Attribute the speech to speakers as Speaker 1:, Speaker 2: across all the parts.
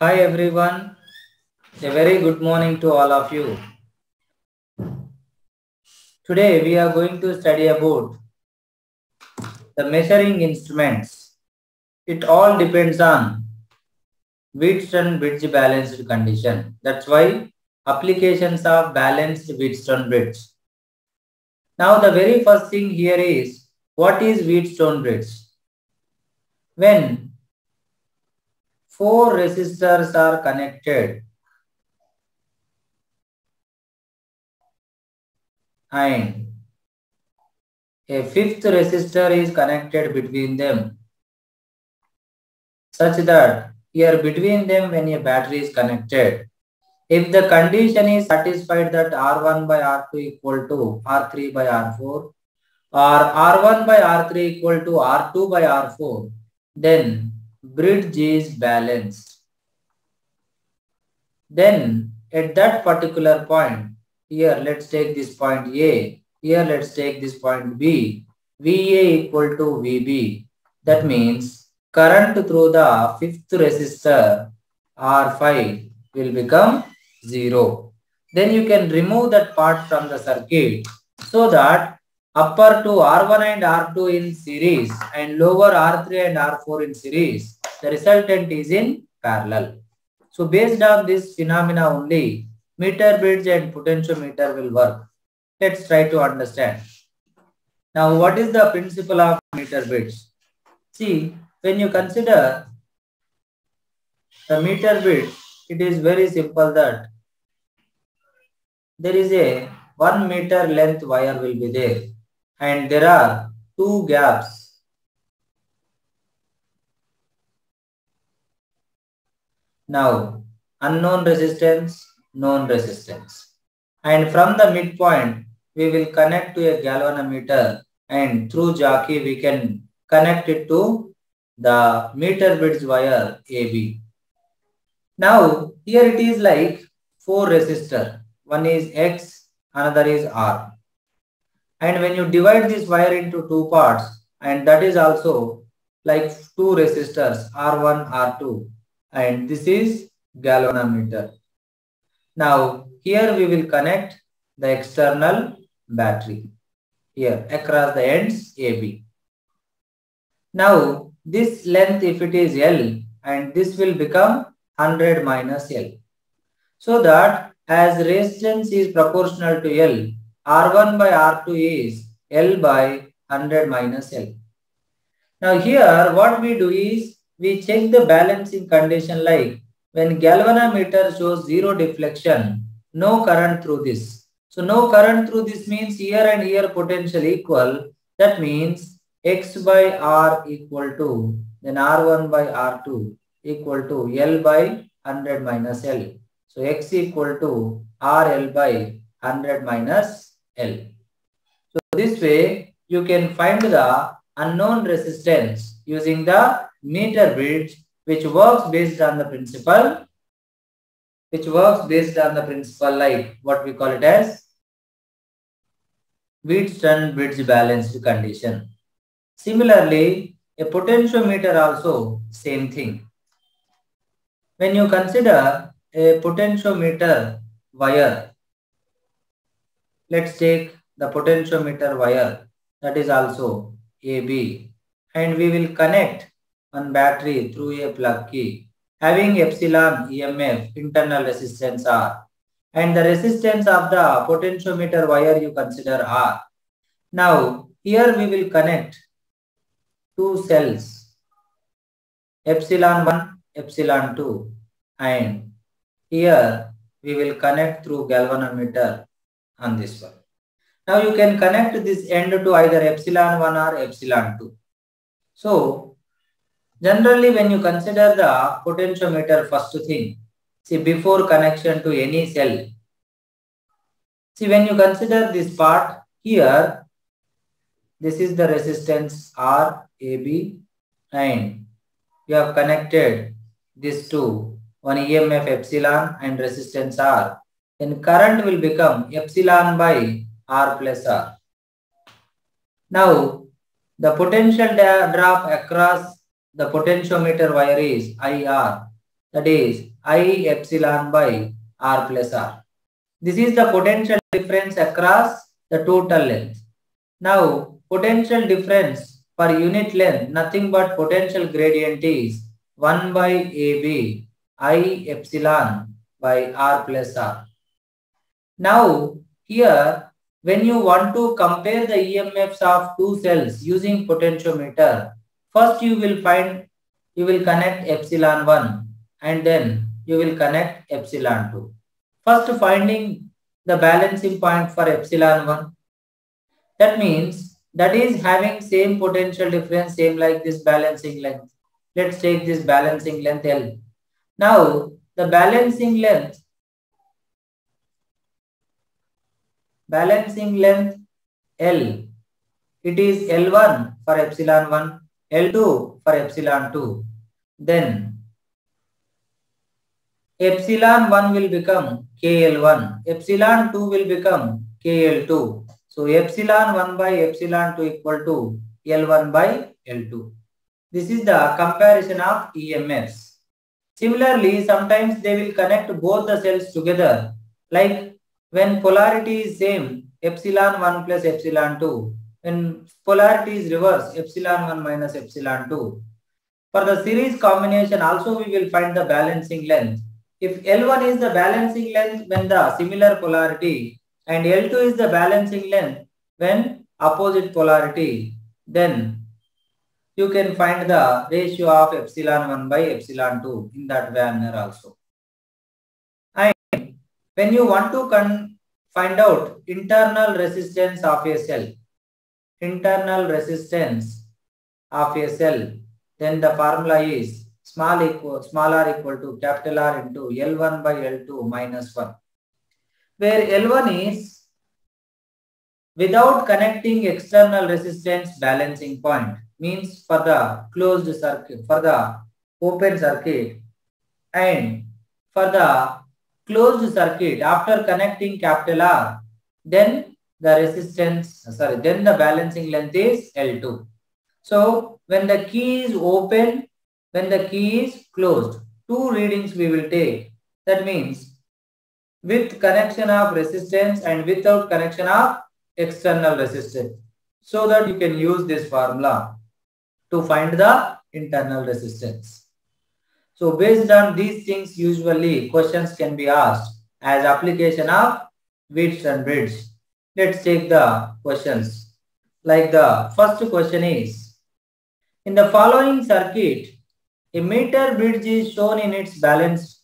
Speaker 1: Hi everyone, a very good morning to all of you. Today we are going to study about the measuring instruments. It all depends on Wheatstone bridge balanced condition. That's why applications of balanced Wheatstone bridge. Now the very first thing here is what is Wheatstone bridge? When four resistors are connected and a fifth resistor is connected between them, such that here between them when a battery is connected, if the condition is satisfied that R1 by R2 equal to R3 by R4 or R1 by R3 equal to R2 by R4, then bridge is balanced. Then at that particular point, here let's take this point A, here let's take this point B, VA equal to VB. That means current through the fifth resistor R5 will become 0. Then you can remove that part from the circuit so that upper to R1 and R2 in series and lower R3 and R4 in series, the resultant is in parallel. So based on this phenomena only, meter bridge and potentiometer will work. Let's try to understand. Now what is the principle of meter bridge? See, when you consider the meter bridge, it is very simple that there is a 1 meter length wire will be there and there are two gaps. Now unknown resistance, known resistance, and from the midpoint we will connect to a galvanometer and through jockey we can connect it to the meter bridge wire AB. Now here it is like four resistor. One is X, another is R. And when you divide this wire into two parts, and that is also like two resistors R1, R2, and this is galvanometer. Now here we will connect the external battery here across the ends AB. Now this length, if it is L, and this will become 100 minus L. So that as resistance is proportional to L, R1 by R2 is L by 100 minus L. Now here what we do is we check the balancing condition, like when galvanometer shows zero deflection, no current through this. So no current through this means here and here potential equal. That means X by R equal to then R1 by R2 equal to L by 100 minus L. So X equal to RL by 100 minus L. So this way you can find the unknown resistance using the meter bridge, which works based on the principle like what we call it as Wheatstone bridge balanced condition. Similarly, a potentiometer also same thing. When you consider a potentiometer wire, let's take the potentiometer wire, that is also AB, and we will connect one battery through a plug key having epsilon EMF internal resistance R, and the resistance of the potentiometer wire you consider R. Now here we will connect two cells, epsilon 1, epsilon 2, and here we will connect through galvanometer on this one. Now you can connect this end to either epsilon 1 or epsilon 2. So generally when you consider the potentiometer, first thing, see before connection to any cell, see when you consider this part here, this is the resistance R, AB, and you have connected this to one EMF epsilon and resistance R. Then current will become epsilon by R plus R. Now the potential drop across the potentiometer wire is IR, that is I epsilon by r plus r. This is the potential difference across the total length. Now, potential difference per unit length, nothing but potential gradient is 1 by AB I epsilon by r plus r. Now, here, when you want to compare the EMFs of two cells using potentiometer, first you will connect epsilon 1 and then you will connect epsilon 2. First, finding the balancing point for epsilon 1. That means that is having same potential difference, same like this balancing length. Let's take this balancing length L. Now, the balancing length L, it is L1 for epsilon 1, L2 for epsilon 2. Then epsilon 1 will become KL1, epsilon 2 will become KL2. So epsilon 1 by epsilon 2 equal to L1 by L2. This is the comparison of EMFs. Similarly, sometimes they will connect both the cells together. Like when polarity is same, epsilon 1 plus epsilon 2. When polarity is reverse, epsilon 1 minus epsilon 2. For the series combination also we will find the balancing length. If L1 is the balancing length when the similar polarity and L2 is the balancing length when opposite polarity, then you can find the ratio of epsilon 1 by epsilon 2 in that manner also. And when you want to find out internal resistance of a cell, then the formula is small r equal to capital R into L1 by L2 minus 1, where L1 is without connecting external resistance balancing point, means for the closed circuit, for the open circuit, and for the closed circuit after connecting capital R, then the balancing length is L2. So when the key is open, when the key is closed, two readings we will take. That means with connection of resistance and without connection of external resistance, so that you can use this formula to find the internal resistance. So based on these things, usually questions can be asked as application of widths and bridges. Let's take the questions. Like the first question is, in the following circuit, a meter bridge is shown in its balanced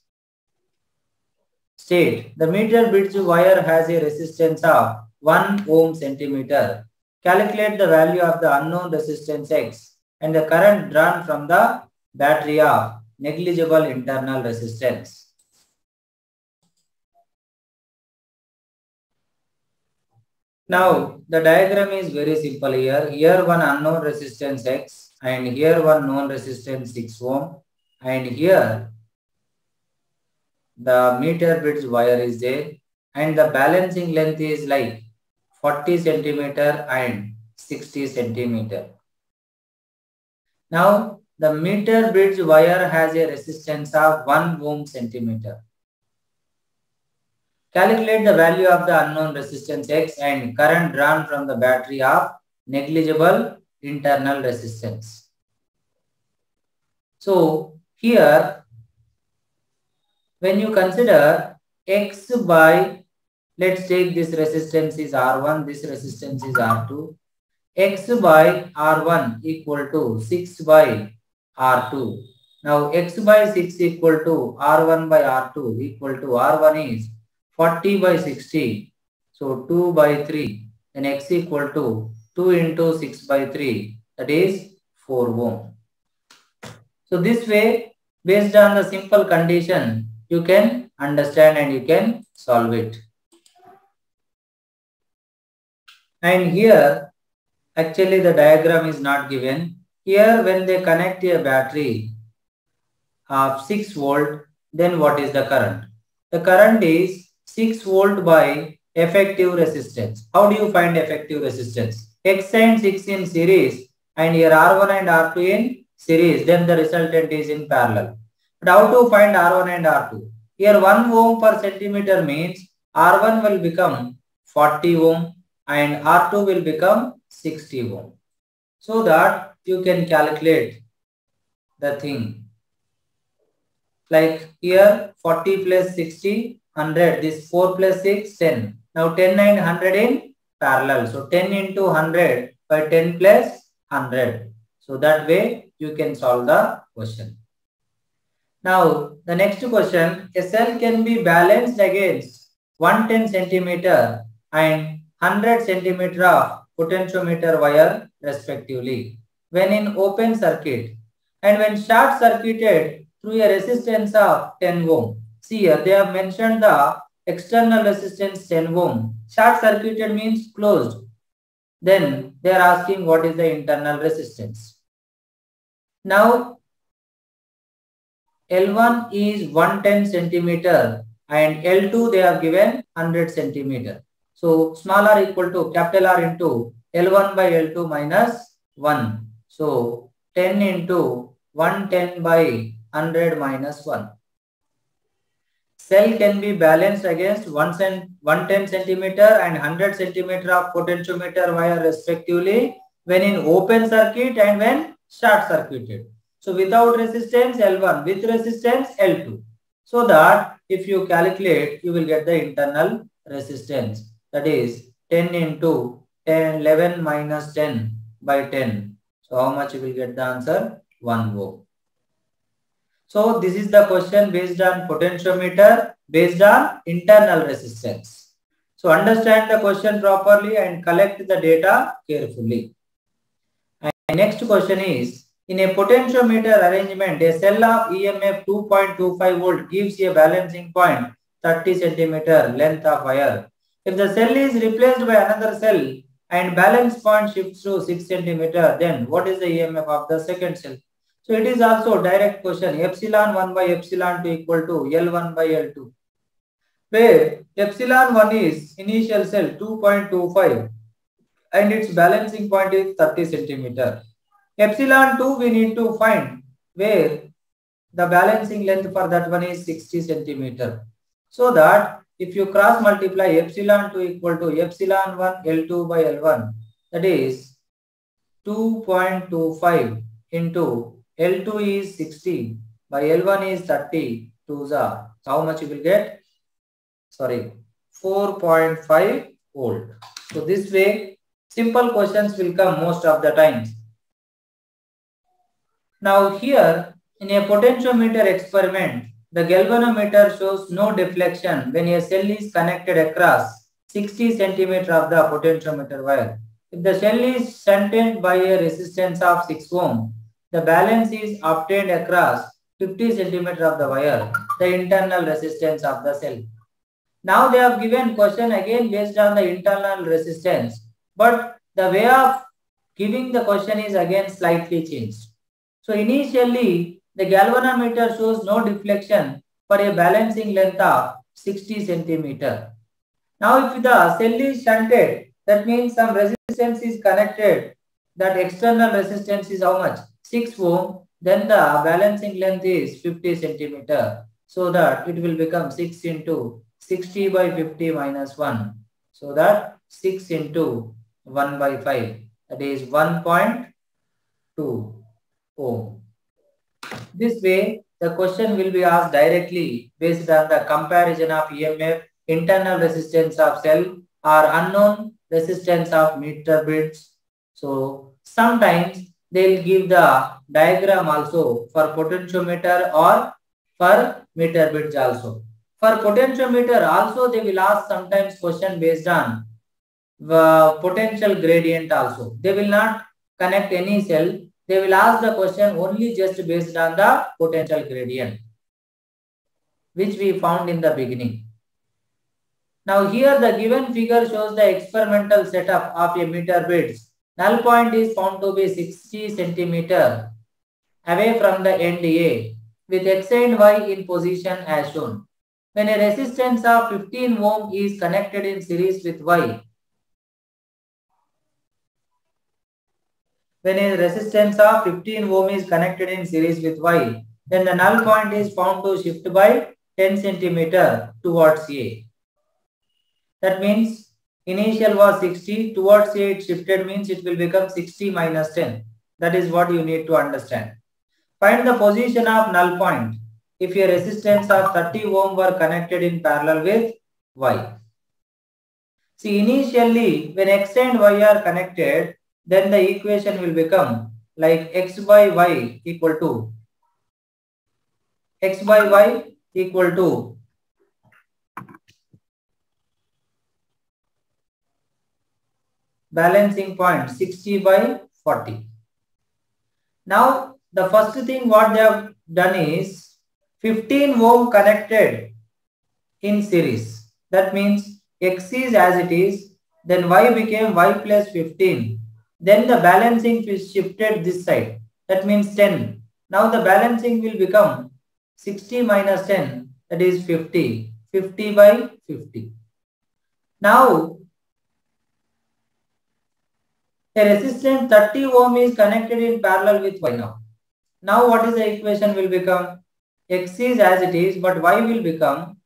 Speaker 1: state. The meter bridge wire has a resistance of 1 ohm centimeter. Calculate the value of the unknown resistance X and the current drawn from the battery of negligible internal resistance. Now, the diagram is very simple here. Here one unknown resistance X and here one known resistance 6 ohm, and here the meter bridge wire is there, and the balancing length is like 40 centimeter and 60 centimeter. Now, the meter bridge wire has a resistance of 1 ohm centimeter. Calculate the value of the unknown resistance X and current drawn from the battery of negligible internal resistance. So here, when you consider X by, let's take this resistance is R1, this resistance is R2. X by R1 equal to 6 by R2. Now X by 6 equal to R1 by R2 equal to R1 is 40 by 60. So 2 by 3. Then X equal to 2 into 6 by 3. That is 4 ohm. So this way, based on the simple condition, you can understand and you can solve it. And here, actually the diagram is not given. Here when they connect a battery of 6 volt, then what is the current? The current is 6 volt by effective resistance. How do you find effective resistance? X and 6 in series and here R1 and R2 in series, then the resultant is in parallel. But how to find R1 and R2? Here 1 ohm per centimeter means R1 will become 40 ohm and R2 will become 60 ohm. So that you can calculate the thing. Like here 40 plus 60, 100. This 4 plus 6, 10. Now 10 and 100 in parallel. So 10 into 100 by 10 plus 100. So that way you can solve the question. Now, the next question, a cell can be balanced against 110 centimeter and 100 centimeter of potentiometer wire respectively when in open circuit and when short circuited through a resistance of 10 ohm. See here, they have mentioned the external resistance 10 ohm. Short circuited means closed. Then they are asking what is the internal resistance. Now, L1 is 110 centimeter and L2 they have given 100 centimeter. So small r equal to capital R into L1 by L2 minus 1. So 10 into 110 by 100 minus 1. Cell can be balanced against 110 centimeter and 100 centimeter of potentiometer wire respectively when in open circuit and when short circuited. So without resistance L1, with resistance L2. So that if you calculate, you will get the internal resistance. That is 10 into 10, 11 minus 10 by 10. So how much you will get the answer? 1 ohm. So this is the question based on potentiometer, based on internal resistance. So understand the question properly and collect the data carefully. And next question is, in a potentiometer arrangement, a cell of EMF 2.25 volt gives a balancing point 30 centimeter length of wire. If the cell is replaced by another cell and balance point shifts to 6 centimeter, then what is the EMF of the second cell? So it is also direct question. Epsilon 1 by epsilon 2 equal to L1 by L2. Where epsilon 1 is initial cell 2.25 and its balancing point is 30 centimeter. Epsilon 2 we need to find where the balancing length for that one is 60 centimeter. So that if you cross multiply epsilon 2 equal to epsilon 1 L2 by L1, that is 2.25 into L2 is 60 by L1 is 30 to the, how much you will get? Sorry, 4.5 volt. So this way simple questions will come most of the times. Now here in a potentiometer experiment, the galvanometer shows no deflection when a cell is connected across 60 centimeter of the potentiometer wire. If the cell is shunted by a resistance of 6 ohm, the balance is obtained across 50 centimeter of the wire, the internal resistance of the cell. Now they have given question again based on the internal resistance, but the way of giving the question is again slightly changed. So initially the galvanometer shows no deflection for a balancing length of 60 centimeter. Now if the cell is shunted, that means some resistance is connected. That external resistance is how much? 6 ohm. Then the balancing length is 50 centimeter. So that it will become 6 into 60 by 50 minus 1. So that 6 into 1 by 5. That is 1.2 ohm. This way, the question will be asked directly based on the comparison of EMF, internal resistance of cell or unknown resistance of meter bits. So sometimes they will give the diagram also for potentiometer or for meter bits also. For potentiometer also they will ask sometimes question based on the potential gradient also. They will not connect any cell. They will ask the question only just based on the potential gradient, which we found in the beginning. Now here the given figure shows the experimental setup of a meter bits. Null point is found to be 60 centimeter away from the end A with X and Y in position as shown. When a resistance of 15 ohm is connected in series with Y, when a resistance of 15 ohm is connected in series with Y, then the null point is found to shift by 10 centimeter towards A. That means initial was 60, towards A it shifted means it will become 60 minus 10. That is what you need to understand. Find the position of null point if your resistance of 30 ohm were connected in parallel with Y. See, initially when X and Y are connected, then the equation will become like X by Y equal to balancing point 60 by 40. Now the first thing what they have done is 15 ohm connected in series. That means X is as it is, then Y became Y plus 15. Then the balancing is shifted this side. That means 10. Now the balancing will become 60 minus 10, that is 50. 50 by 50. Now a resistance 30 ohm is connected in parallel with Y now. Now what is the equation will become? X is as it is, but Y will become,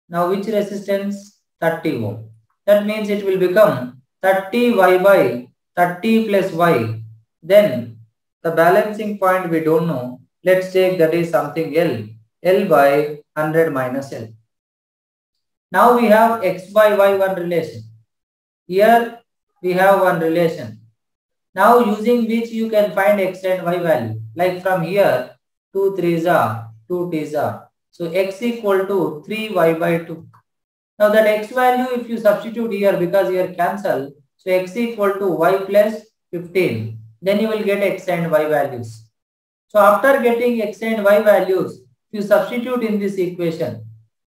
Speaker 1: now which resistance? 30 ohm. That means it will become 30Y by 30 plus Y. Then the balancing point we don't know. Let's take that is something L. L by 100 minus L. Now we have X by Y one relation. Here we have one relation. Now using which you can find X and Y value. Like from here 2 3s are 2 t's are. So X equal to 3Y by 2. Now that X value if you substitute here because here cancel. So X equal to Y plus 15. Then you will get X and Y values. So after getting X and Y values, if you substitute in this equation,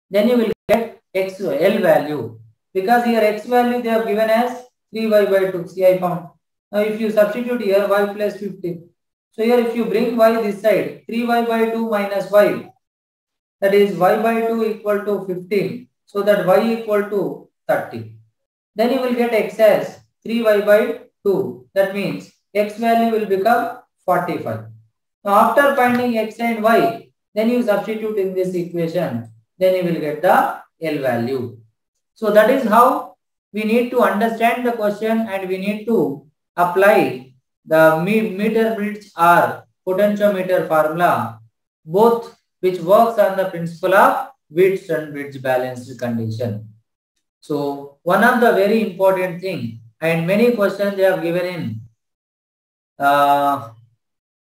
Speaker 1: then you will get X L value. Because here X value they have given as 3Y by 2. See, I found. Now if you substitute here Y plus 15. So here if you bring Y this side, 3Y by 2 minus Y, that is Y by 2 equal to 15. So that Y equal to 30. Then you will get X as 3Y by 2. That means X value will become 45. Now after finding X and Y, then you substitute in this equation. Then you will get the L value. So that is how we need to understand the question and we need to apply the meter bridge or potentiometer formula, both which works on the principle of Wheatstone and bridge balanced condition. So one of the very important thing, and many questions they have given in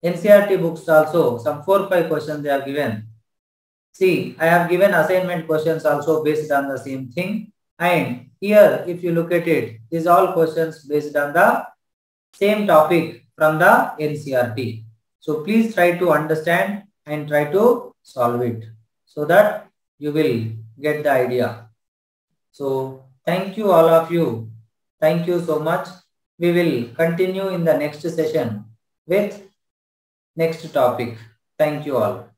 Speaker 1: NCERT books also, some 4-5 questions they have given. See, I have given assignment questions also based on the same thing. And here, if you look at it, these all questions based on the same topic from the NCERT. So please try to understand and try to solve it so that you will get the idea. So thank you all of you. Thank you so much. We will continue in the next session with next topic. Thank you all.